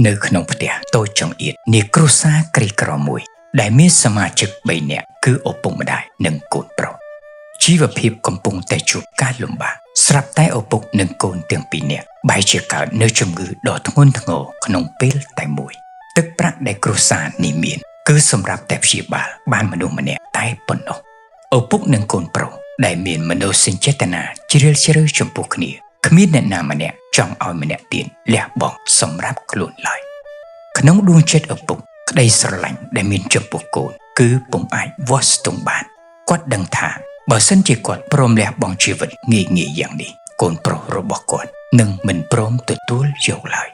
នៅក្នុងផ្ទះតូចចង្អៀតនៃគ្រួសារក្រីក្រមួយដែលមានសមាជិក3នាក់គឺឪពុកម្ដាយនិងកូនប្រុសជីវភាពកំពុងតែជួបការលំបាកស្រាប់តែឪពុកនិងកូនទាំងពីរនាក់បែរជាកើតនៅជំងឺដ៏ធ្ងន់ធ្ងរក្នុងពេលតែមួយទឹកប្រាក់ដែលគ្រួសារនេះមានគឺសម្រាប់តែព្យាបាលបានមនុស្សម្នាក់តែប៉ុណ្ណោះឪពុកនិងកូនប្រុសដែលមានមនោសញ្ចេតនាជ្រាលជ្រៅចំពោះគ្នាគ្មានអ្នកណាម្នាក់ចង់ឲ្យម្នាក់ទៀតលះបង់សម្រាប់ខ្លួនឡើយក្នុងដួងចិត្តឪពុកក្តីស្រឡាញ់ដែលមានចំពោះកូនគឺពុំអាចវាស់ស្ទង់បានគាត់ដឹងថាបើសិនជាគាត់ព្រមលះបង់ជីវិតងាយៗយ៉ាងនេះកូនប្រុសរបស់គាត់នឹងមិនព្រមទទួលយកឡើយ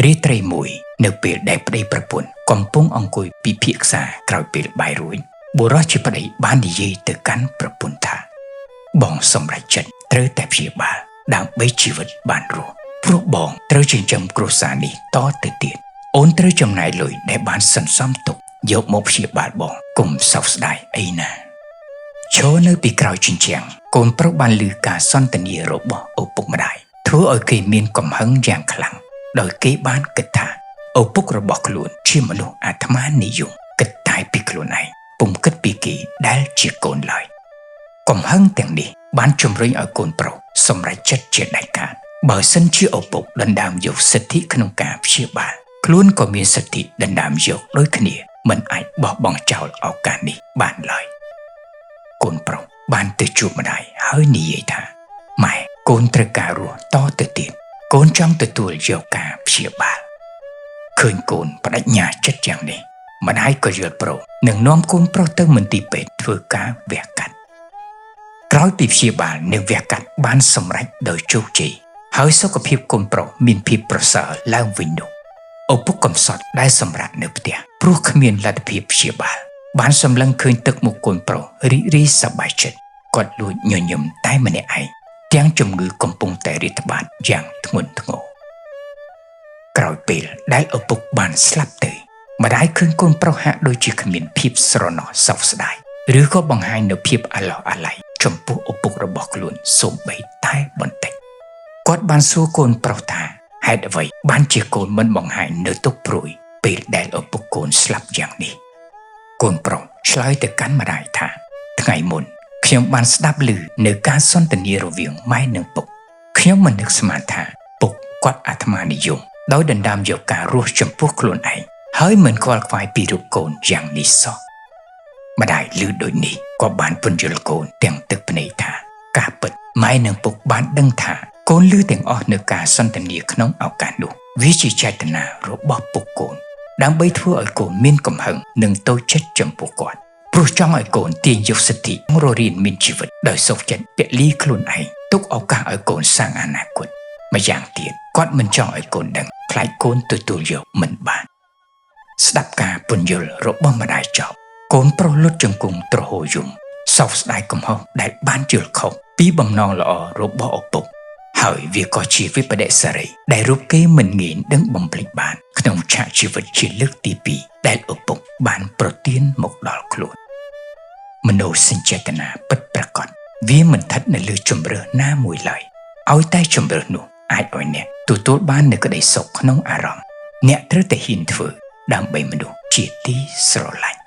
រាត្រីមួយនៅពេលដែលប្តីប្រពន្ធកំពុងអង្គុយពិភាក្សាក្រោយពេលបាយរួចបុរសជាប្តីបាននិយាយទៅកាន់ប្រពន្ធថាបងសម្រេចចិត្តត្រូវតែព្យាបាលដើម្បីជីវិតបានរស់ព្រោះបងត្រូវចិញ្ចឹមគ្រួសារនេះតទៅទៀតអូនត្រូវចំណាយលុយដែលបានសន្សំទុកយកមកព្យាបាលបងកុំសោកស្ដាយអីណាឈរនៅពីក្រោយជញ្ជាំងកូនប្រុសបានឮការសន្ទនារបស់ឪពុកម្ដាយធ្វើឲ្យគេមានកំហឹងយ៉ាងខ្លាំងដោយគេបានគិតថាឪពុករបស់ខ្លួនជាមនុស្សអាត្មានិយមគិតតែពីខ្លួនឯងពុំគិតពីគេដែលជាកូនឡើយកំហឹងទាំងនេះបានជំរុញឲ្យកូនប្រុសសម្រេចចិត្តជាដាច់ខាតបើសិនជាឪពុកដណ្ដើមយកសិទ្ធិក្នុងការព្យាបាលខ្លួនក៏មានសិទ្ធិដណ្ដើមយកដូចគ្នាមិនអាចបោះបង់ចោលឱកាសនេះបានឡើយកូនប្រុសបានទៅជួបម្ដាយហើយនិយាយថាម៉ែកូនត្រូវការរស់តទៅទៀតកូនចង់ទទួលយកការព្យាបាលឃើញកូនបដិញ្ញាចិត្តយ៉ាងនេះម្ដាយក៏យល់ព្រមនឹងនាំកូនប្រុសទៅមន្ទីរពេទ្យធ្វើការវះកាត់ក្រោយពីព្យាបាលនិងវះកាត់បានសម្រេចដោយជោគជ័យហើយសុខភាពកូនប្រុសមានភាពប្រសើរឡើងវិញនោះឪពុកកំសត់ដែលសម្រាប់នៅផ្ទះព្រោះគ្មានលទ្ធភាពព្យាបាលបានសម្លឹងឃើញទឹកមុខកូនប្រុសរីករាយសប្បាយចិត្តគាត់លួចញញឹមតែម្នាក់ឯងទាំងជំងឺកំពុងតែរាតត្បាតយ៉ាងធ្ងន់ធ្ងរក្រោយពេលដែលឪពុកបានស្លាប់ទៅម្ដាយឃើញកូនប្រុសហាក់ដូចជាគ្មានភាពស្រណោះសោកស្ដាយឬក៏បង្ហាញនូវភាពអាឡោះអាល័យចំពោះឪពុករបស់ខ្លួនសូម្បីតែបន្តិចគាត់បានសួរកូនប្រុសថាហេតុអ្វីបានជាកូនមិនបង្ហាញនៅទុក្ខព្រួយពេលដែលឪពុកកូនស្លាប់យ៉ាងនេះកូនប្រុសឆ្លើយទៅកាន់ម្ដាយថាថ្ងៃមុនខ្ញុំបានស្ដាប់ឮនៅការសន្ទនារវាងម៉ែនិងពុកខ្ញុំមិននឹកស្មានថាពុកគាត់អាត្មានិយមដោយដណ្ដើមយកការរស់ចំពោះខ្លួនឯងហើយមិនខ្វល់ខ្វាយពីរូបកូនយ៉ាងនេះសោះម្ដាយឮដូចនេះក៏បានពន្យល់កូនទាំងទឹកភ្នែកថាការពិតម៉ែនិងពុកបានដឹងថាកូនឮទាំងអស់នៅការសន្ទនាក្នុងឱកាសនោះវាជាចេតនារបស់ពុកកូនដើម្បីធ្វើឲ្យកូនមានកំហឹងនិងតូចចិត្តចំពោះគាត់ព្រោះចង់ឲ្យកូនទាញយកសិទ្ធិរស់រានមានជីវិតដោយសុខចិត្តពលីខ្លួនឯងទុកឱកាសឲ្យកូនសាងអនាគតម្យ៉ាងទៀតគាត់មិនចង់ឲ្យកូនដឹងខ្លាចកូនទទួលយកមិនបានស្ដាប់ការពន្យល់របស់ម្ដាយចប់កូនប្រុសលុតជង្គង់ទ្រហោយំសោកស្ដាយកំហុសដែលបានយល់ខុសពីបំណងល្អរបស់ឪពុកហើយវាក៏ជាវិបដិសារីដែលរូបគេមិនងាយដឹងបំភ្លេចបានក្នុងឆាកជីវិតជាលើកទី2ដែលឪពុកបានប្រទានមកដល់ខ្លួនមនោសញ្ចេតនាពិតប្រាកដវាមិនស្ថិតនៅលើជម្រើសណាមួយឡើយឲ្យតែជម្រើសនោះអាចឲ្យអ្នកទទួលបាននូវក្តីសុខក្នុងអារម្មណ៍អ្នកត្រូវតែហ៊ានធ្វើដើម្បីមនុស្សជាទីស្រឡាញ់